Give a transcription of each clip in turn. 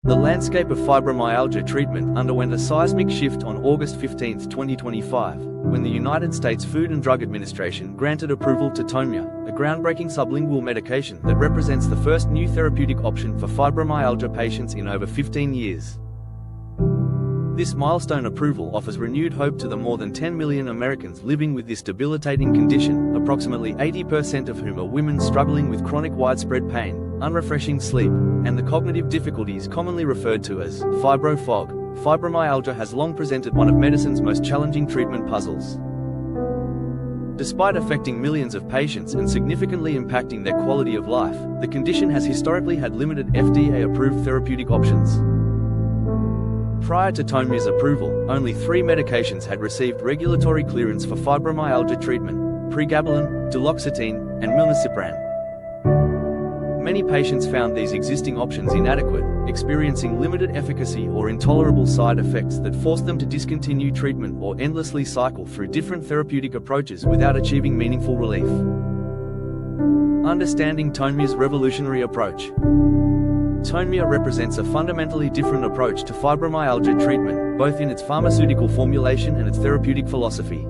The landscape of fibromyalgia treatment underwent a seismic shift on August 15, 2025, when the United States Food and Drug Administration granted approval to Tonmya, a groundbreaking sublingual medication that represents the first new therapeutic option for fibromyalgia patients in over 15 years. This milestone approval offers renewed hope to the more than 10 million Americans living with this debilitating condition, approximately 80% of whom are women struggling with chronic widespread pain, unrefreshing sleep, and the cognitive difficulties commonly referred to as fibro-fog. Fibromyalgia has long presented one of medicine's most challenging treatment puzzles. Despite affecting millions of patients and significantly impacting their quality of life, the condition has historically had limited FDA-approved therapeutic options. Prior to Tonmya's approval, only 3 medications had received regulatory clearance for fibromyalgia treatment: pregabalin, duloxetine, and milnacipran. Many patients found these existing options inadequate, experiencing limited efficacy or intolerable side effects that forced them to discontinue treatment or endlessly cycle through different therapeutic approaches without achieving meaningful relief. Understanding Tonmya's revolutionary approach. Tonmya represents a fundamentally different approach to fibromyalgia treatment, both in its pharmaceutical formulation and its therapeutic philosophy.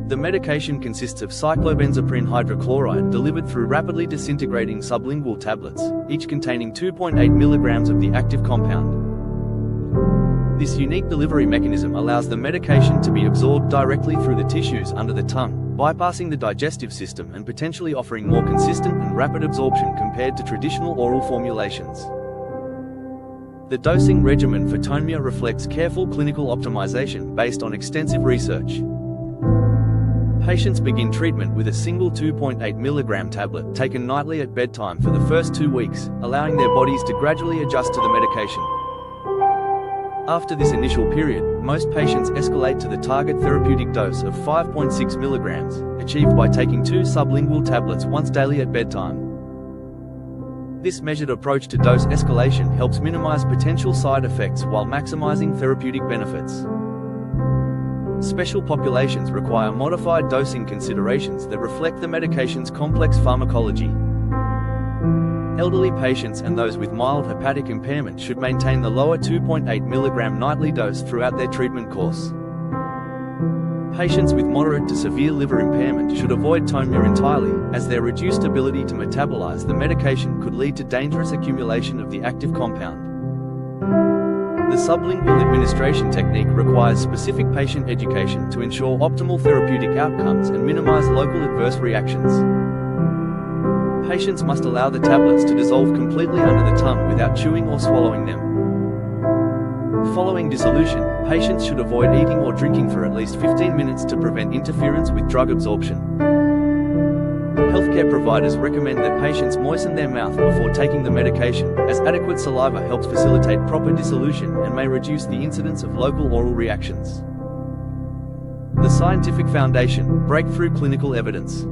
The medication consists of cyclobenzaprine hydrochloride delivered through rapidly disintegrating sublingual tablets, each containing 2.8 milligrams of the active compound. This unique delivery mechanism allows the medication to be absorbed directly through the tissues under the tongue, bypassing the digestive system and potentially offering more consistent and rapid absorption compared to traditional oral formulations. The dosing regimen for Tonmya reflects careful clinical optimization based on extensive research. Patients begin treatment with a single 2.8 mg tablet taken nightly at bedtime for the first 2 weeks, allowing their bodies to gradually adjust to the medication. After this initial period, most patients escalate to the target therapeutic dose of 5.6 mg, achieved by taking 2 sublingual tablets once daily at bedtime. This measured approach to dose escalation helps minimize potential side effects while maximizing therapeutic benefits. Special populations require modified dosing considerations that reflect the medication's complex pharmacology. Elderly patients and those with mild hepatic impairment should maintain the lower 2.8 mg nightly dose throughout their treatment course. Patients with moderate to severe liver impairment should avoid Tonmya entirely, as their reduced ability to metabolize the medication could lead to dangerous accumulation of the active compound. The sublingual administration technique requires specific patient education to ensure optimal therapeutic outcomes and minimize local adverse reactions. Patients must allow the tablets to dissolve completely under the tongue without chewing or swallowing them. Following dissolution, patients should avoid eating or drinking for at least 15 minutes to prevent interference with drug absorption. Healthcare providers recommend that patients moisten their mouth before taking the medication, as adequate saliva helps facilitate proper dissolution and may reduce the incidence of local oral reactions. The scientific foundation: breakthrough clinical evidence.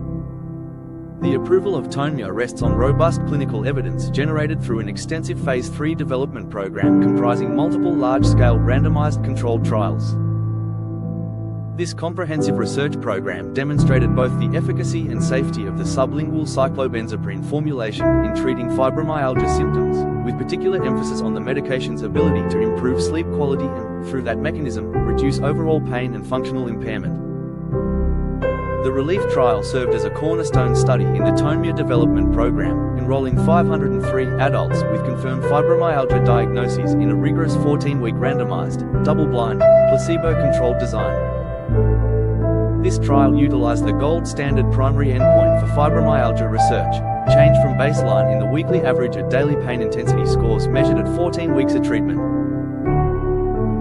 The approval of Tonmya rests on robust clinical evidence generated through an extensive Phase 3 development program comprising multiple large-scale randomized controlled trials. This comprehensive research program demonstrated both the efficacy and safety of the sublingual cyclobenzaprine formulation in treating fibromyalgia symptoms, with particular emphasis on the medication's ability to improve sleep quality and, through that mechanism, reduce overall pain and functional impairment. The RELIEF trial served as a cornerstone study in the Tonmya development program, enrolling 503 adults with confirmed fibromyalgia diagnoses in a rigorous 14-week randomized, double-blind, placebo-controlled design. This trial utilized the gold standard primary endpoint for fibromyalgia research, change from baseline in the weekly average of daily pain intensity scores measured at 14 weeks of treatment.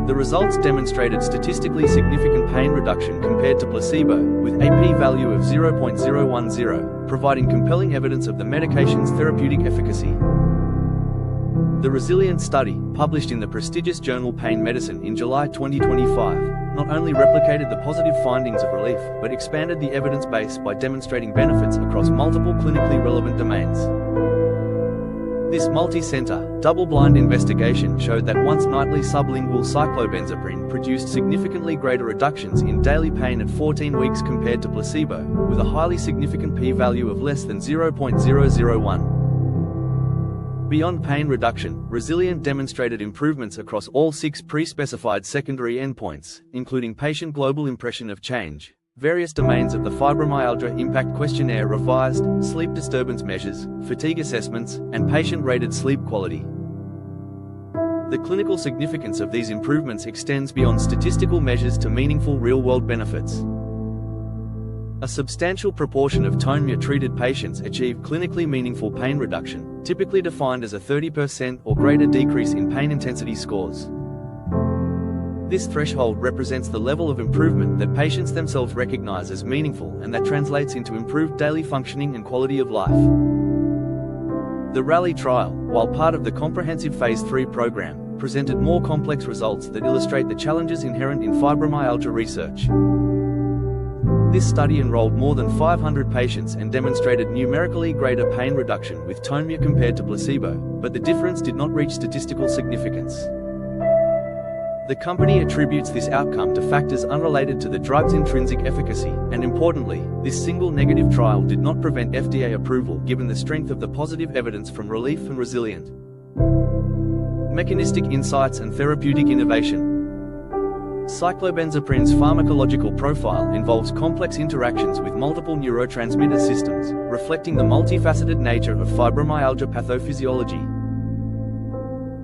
The results demonstrated statistically significant pain reduction compared to placebo, with a p-value of 0.010, providing compelling evidence of the medication's therapeutic efficacy. The RESILIENT study, published in the prestigious journal Pain Medicine in July 2025, not only replicated the positive findings of RELIEF, but expanded the evidence base by demonstrating benefits across multiple clinically relevant domains. This multi-center, double-blind investigation showed that once-nightly sublingual cyclobenzaprine produced significantly greater reductions in daily pain at 14 weeks compared to placebo, with a highly significant p-value of less than 0.001. Beyond pain reduction, Resilient demonstrated improvements across all 6 pre-specified secondary endpoints, including patient global impression of change, various domains of the Fibromyalgia Impact Questionnaire revised, sleep disturbance measures, fatigue assessments, and patient-rated sleep quality. The clinical significance of these improvements extends beyond statistical measures to meaningful real-world benefits. A substantial proportion of Tonmya-treated patients achieve clinically meaningful pain reduction, typically defined as a 30% or greater decrease in pain intensity scores. This threshold represents the level of improvement that patients themselves recognize as meaningful and that translates into improved daily functioning and quality of life. The RALLY trial, while part of the comprehensive Phase 3 program, presented more complex results that illustrate the challenges inherent in fibromyalgia research. This study enrolled more than 500 patients and demonstrated numerically greater pain reduction with Tonmya compared to placebo, but the difference did not reach statistical significance. The company attributes this outcome to factors unrelated to the drug's intrinsic efficacy, and importantly, this single negative trial did not prevent FDA approval given the strength of the positive evidence from RELIEF and Resilient. Mechanistic insights and therapeutic innovation. Cyclobenzaprine's pharmacological profile involves complex interactions with multiple neurotransmitter systems, reflecting the multifaceted nature of fibromyalgia pathophysiology.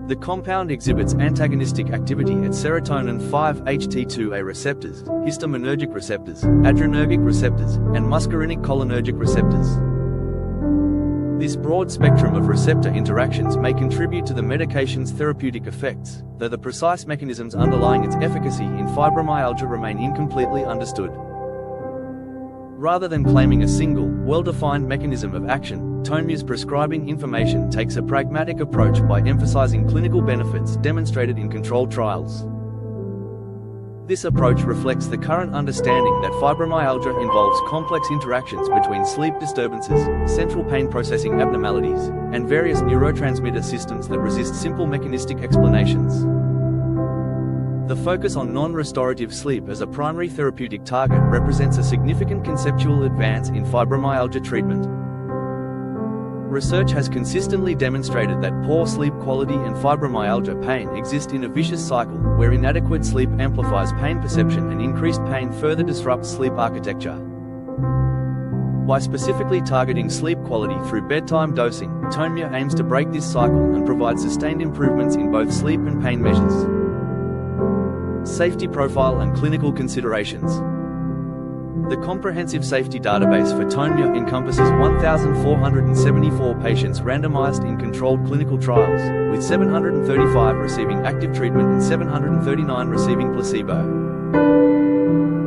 The compound exhibits antagonistic activity at serotonin 5-HT2A receptors, histaminergic receptors, adrenergic receptors, and muscarinic cholinergic receptors. This broad spectrum of receptor interactions may contribute to the medication's therapeutic effects, though the precise mechanisms underlying its efficacy in fibromyalgia remain incompletely understood. Rather than claiming a single, well-defined mechanism of action, Tonmya's prescribing information takes a pragmatic approach by emphasizing clinical benefits demonstrated in controlled trials. This approach reflects the current understanding that fibromyalgia involves complex interactions between sleep disturbances, central pain processing abnormalities, and various neurotransmitter systems that resist simple mechanistic explanations. The focus on non-restorative sleep as a primary therapeutic target represents a significant conceptual advance in fibromyalgia treatment. Research has consistently demonstrated that poor sleep quality and fibromyalgia pain exist in a vicious cycle, where inadequate sleep amplifies pain perception and increased pain further disrupts sleep architecture. By specifically targeting sleep quality through bedtime dosing, Tonmya aims to break this cycle and provide sustained improvements in both sleep and pain measures. Safety profile and clinical considerations. The comprehensive safety database for Tonmya encompasses 1,474 patients randomized in controlled clinical trials, with 735 receiving active treatment and 739 receiving placebo.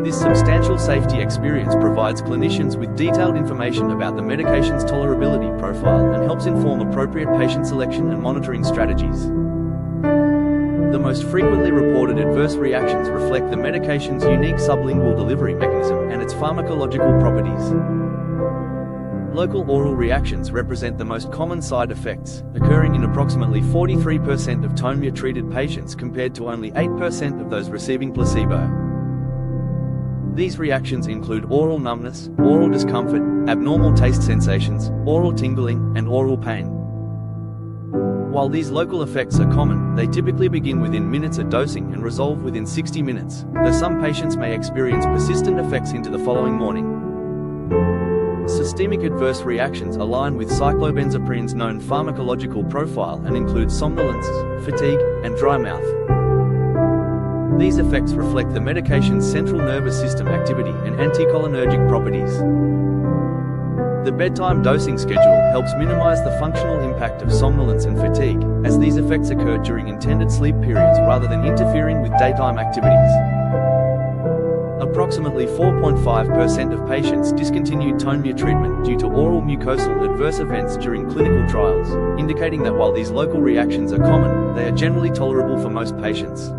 This substantial safety experience provides clinicians with detailed information about the medication's tolerability profile and helps inform appropriate patient selection and monitoring strategies. The most frequently reported adverse reactions reflect the medication's unique sublingual delivery mechanism and its pharmacological properties. Local oral reactions represent the most common side effects, occurring in approximately 43% of Tonmya-treated patients compared to only 8% of those receiving placebo. These reactions include oral numbness, oral discomfort, abnormal taste sensations, oral tingling, and oral pain. While these local effects are common, they typically begin within minutes of dosing and resolve within 60 minutes, though some patients may experience persistent effects into the following morning. Systemic adverse reactions align with cyclobenzaprine's known pharmacological profile and include somnolence, fatigue, and dry mouth. These effects reflect the medication's central nervous system activity and anticholinergic properties. The bedtime dosing schedule helps minimize the functional impact of somnolence and fatigue, as these effects occur during intended sleep periods rather than interfering with daytime activities. Approximately 4.5% of patients discontinued Tonmya treatment due to oral mucosal adverse events during clinical trials, indicating that while these local reactions are common, they are generally tolerable for most patients.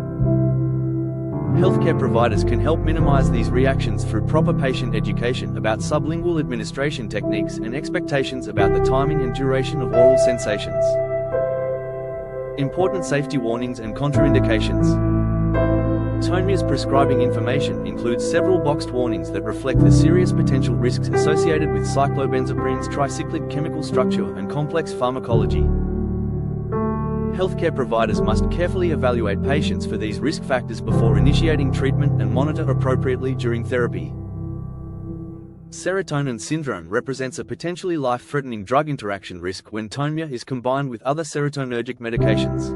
Healthcare providers can help minimize these reactions through proper patient education about sublingual administration techniques and expectations about the timing and duration of oral sensations. Important safety warnings and contraindications. Tonmya's prescribing information includes several boxed warnings that reflect the serious potential risks associated with cyclobenzaprine's tricyclic chemical structure and complex pharmacology. Healthcare providers must carefully evaluate patients for these risk factors before initiating treatment and monitor appropriately during therapy. Serotonin syndrome represents a potentially life-threatening drug interaction risk when Tonmya is combined with other serotonergic medications.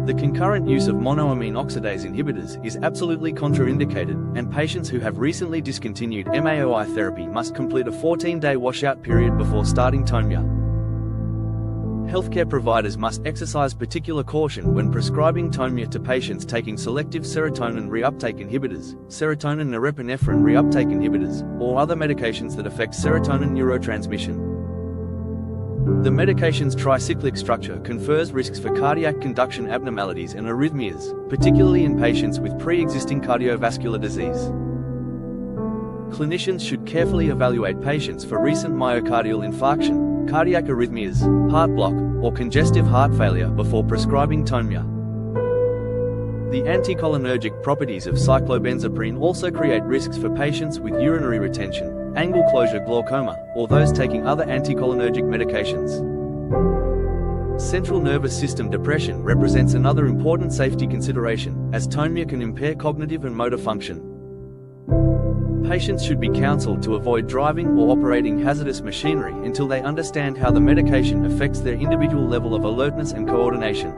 The concurrent use of monoamine oxidase inhibitors is absolutely contraindicated, and patients who have recently discontinued MAOI therapy must complete a 14-day washout period before starting Tonmya. Healthcare providers must exercise particular caution when prescribing Tonmya to patients taking selective serotonin reuptake inhibitors, serotonin norepinephrine reuptake inhibitors, or other medications that affect serotonin neurotransmission. The medication's tricyclic structure confers risks for cardiac conduction abnormalities and arrhythmias, particularly in patients with pre-existing cardiovascular disease. Clinicians should carefully evaluate patients for recent myocardial infarction, cardiac arrhythmias, heart block, or congestive heart failure before prescribing Tonmya. The anticholinergic properties of cyclobenzaprine also create risks for patients with urinary retention, angle closure glaucoma, or those taking other anticholinergic medications. Central nervous system depression represents another important safety consideration, as Tonmya can impair cognitive and motor function. Patients should be counseled to avoid driving or operating hazardous machinery until they understand how the medication affects their individual level of alertness and coordination.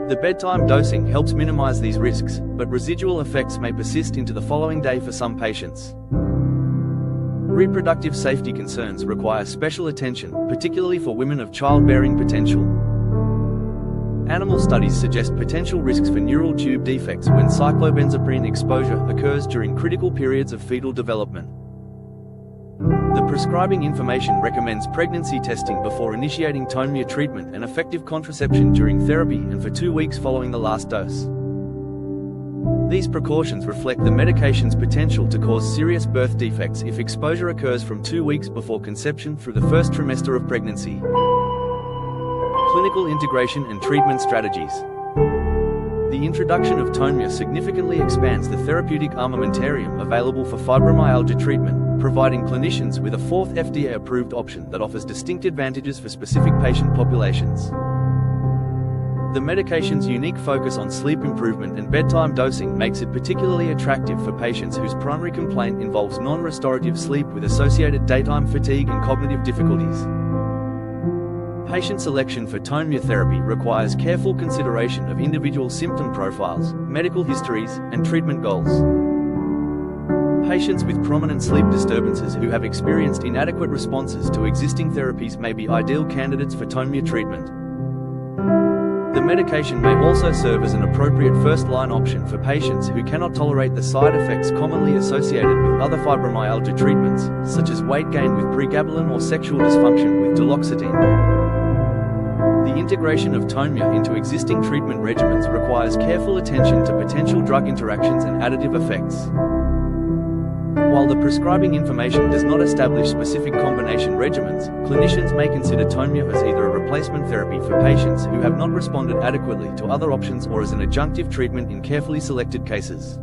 The bedtime dosing helps minimize these risks, but residual effects may persist into the following day for some patients. Reproductive safety concerns require special attention, particularly for women of childbearing potential. Animal studies suggest potential risks for neural tube defects when cyclobenzaprine exposure occurs during critical periods of fetal development. The prescribing information recommends pregnancy testing before initiating Tonmya treatment and effective contraception during therapy and for 2 weeks following the last dose. These precautions reflect the medication's potential to cause serious birth defects if exposure occurs from 2 weeks before conception through the first trimester of pregnancy. Clinical integration and treatment strategies. The introduction of Tonmya significantly expands the therapeutic armamentarium available for fibromyalgia treatment, providing clinicians with a fourth FDA-approved option that offers distinct advantages for specific patient populations. The medication's unique focus on sleep improvement and bedtime dosing makes it particularly attractive for patients whose primary complaint involves non-restorative sleep with associated daytime fatigue and cognitive difficulties. Patient selection for Tonmya therapy requires careful consideration of individual symptom profiles, medical histories, and treatment goals. Patients with prominent sleep disturbances who have experienced inadequate responses to existing therapies may be ideal candidates for Tonmya treatment. The medication may also serve as an appropriate first-line option for patients who cannot tolerate the side effects commonly associated with other fibromyalgia treatments, such as weight gain with pregabalin or sexual dysfunction with duloxetine. The integration of Tonmya into existing treatment regimens requires careful attention to potential drug interactions and additive effects. While the prescribing information does not establish specific combination regimens, clinicians may consider Tonmya as either a replacement therapy for patients who have not responded adequately to other options or as an adjunctive treatment in carefully selected cases.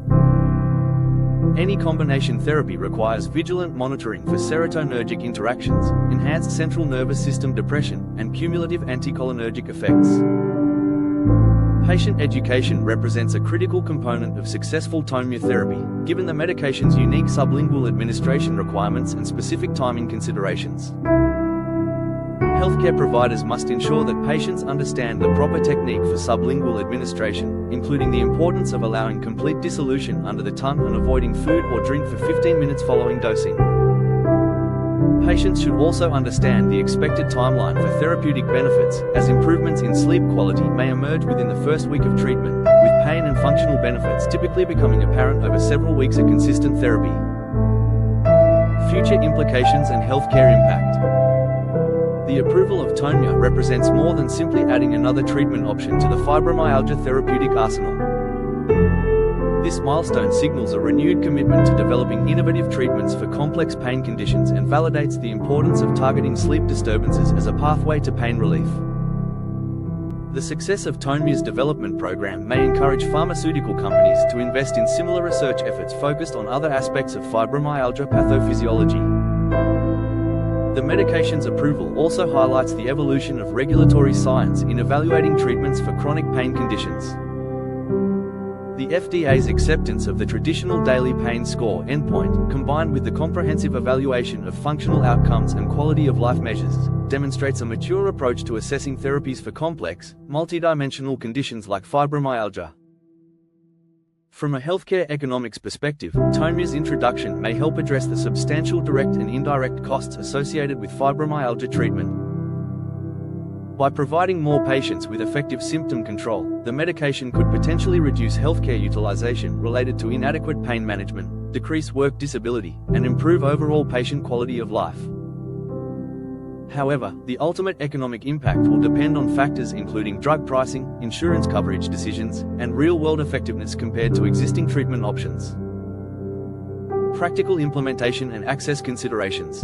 Any combination therapy requires vigilant monitoring for serotonergic interactions, enhanced central nervous system depression, and cumulative anticholinergic effects. Patient education represents a critical component of successful Tonmya therapy, given the medication's unique sublingual administration requirements and specific timing considerations. Healthcare providers must ensure that patients understand the proper technique for sublingual administration, including the importance of allowing complete dissolution under the tongue and avoiding food or drink for 15 minutes following dosing. Patients should also understand the expected timeline for therapeutic benefits, as improvements in sleep quality may emerge within the first week of treatment, with pain and functional benefits typically becoming apparent over several weeks of consistent therapy. Future implications and healthcare impact. The approval of Tonmya represents more than simply adding another treatment option to the fibromyalgia therapeutic arsenal. This milestone signals a renewed commitment to developing innovative treatments for complex pain conditions and validates the importance of targeting sleep disturbances as a pathway to pain relief. The success of Tonmya's development program may encourage pharmaceutical companies to invest in similar research efforts focused on other aspects of fibromyalgia pathophysiology. The medication's approval also highlights the evolution of regulatory science in evaluating treatments for chronic pain conditions. The FDA's acceptance of the traditional daily pain score endpoint, combined with the comprehensive evaluation of functional outcomes and quality of life measures, demonstrates a mature approach to assessing therapies for complex, multidimensional conditions like fibromyalgia. From a healthcare economics perspective, Tonmya's introduction may help address the substantial direct and indirect costs associated with fibromyalgia treatment. By providing more patients with effective symptom control, the medication could potentially reduce healthcare utilization related to inadequate pain management, decrease work disability, and improve overall patient quality of life. However, the ultimate economic impact will depend on factors including drug pricing, insurance coverage decisions, and real-world effectiveness compared to existing treatment options. Practical implementation and access considerations.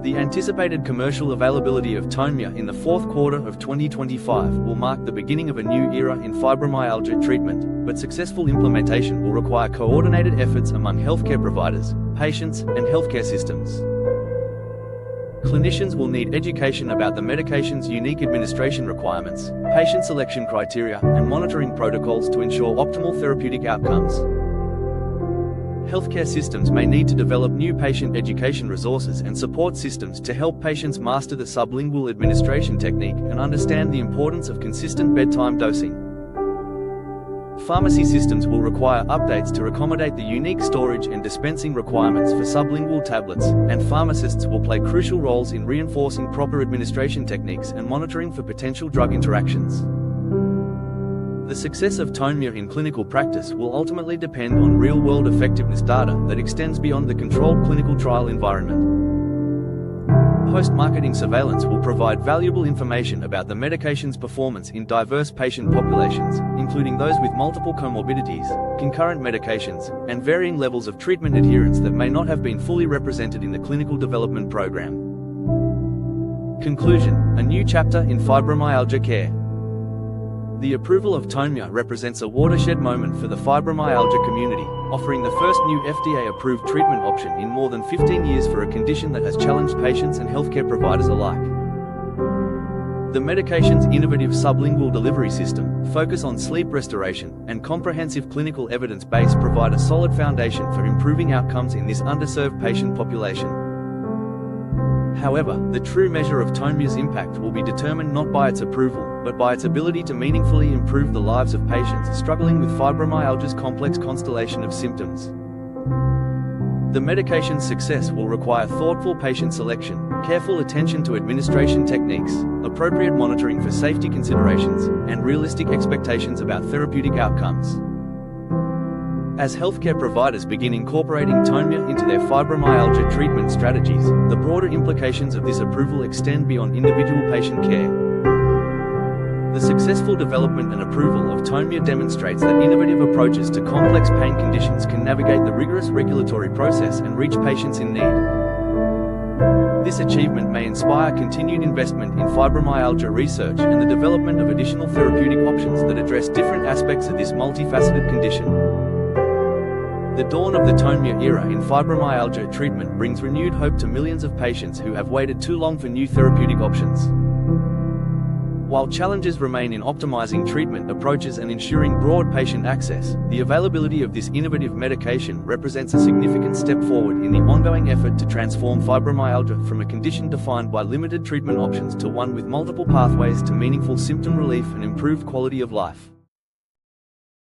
The anticipated commercial availability of Tonmya in the fourth quarter of 2025 will mark the beginning of a new era in fibromyalgia treatment, but successful implementation will require coordinated efforts among healthcare providers, patients, and healthcare systems. Clinicians will need education about the medication's unique administration requirements, patient selection criteria, and monitoring protocols to ensure optimal therapeutic outcomes. Healthcare systems may need to develop new patient education resources and support systems to help patients master the sublingual administration technique and understand the importance of consistent bedtime dosing. Pharmacy systems will require updates to accommodate the unique storage and dispensing requirements for sublingual tablets, and pharmacists will play crucial roles in reinforcing proper administration techniques and monitoring for potential drug interactions. The success of Tonmya in clinical practice will ultimately depend on real-world effectiveness data that extends beyond the controlled clinical trial environment. Post-marketing surveillance will provide valuable information about the medication's performance in diverse patient populations, including those with multiple comorbidities, concurrent medications, and varying levels of treatment adherence that may not have been fully represented in the clinical development program. Conclusion: a new chapter in fibromyalgia care. The approval of Tonmya represents a watershed moment for the fibromyalgia community, offering the first new FDA-approved treatment option in more than 15 years for a condition that has challenged patients and healthcare providers alike. The medication's innovative sublingual delivery system, focus on sleep restoration, and comprehensive clinical evidence base provide a solid foundation for improving outcomes in this underserved patient population. However, the true measure of Tonmya's impact will be determined not by its approval, but by its ability to meaningfully improve the lives of patients struggling with fibromyalgia's complex constellation of symptoms. The medication's success will require thoughtful patient selection, careful attention to administration techniques, appropriate monitoring for safety considerations, and realistic expectations about therapeutic outcomes. As healthcare providers begin incorporating Tonmya into their fibromyalgia treatment strategies, the broader implications of this approval extend beyond individual patient care. The successful development and approval of Tonmya demonstrates that innovative approaches to complex pain conditions can navigate the rigorous regulatory process and reach patients in need. This achievement may inspire continued investment in fibromyalgia research and the development of additional therapeutic options that address different aspects of this multifaceted condition. The dawn of the Tonmya era in fibromyalgia treatment brings renewed hope to millions of patients who have waited too long for new therapeutic options. While challenges remain in optimizing treatment approaches and ensuring broad patient access, the availability of this innovative medication represents a significant step forward in the ongoing effort to transform fibromyalgia from a condition defined by limited treatment options to one with multiple pathways to meaningful symptom relief and improved quality of life.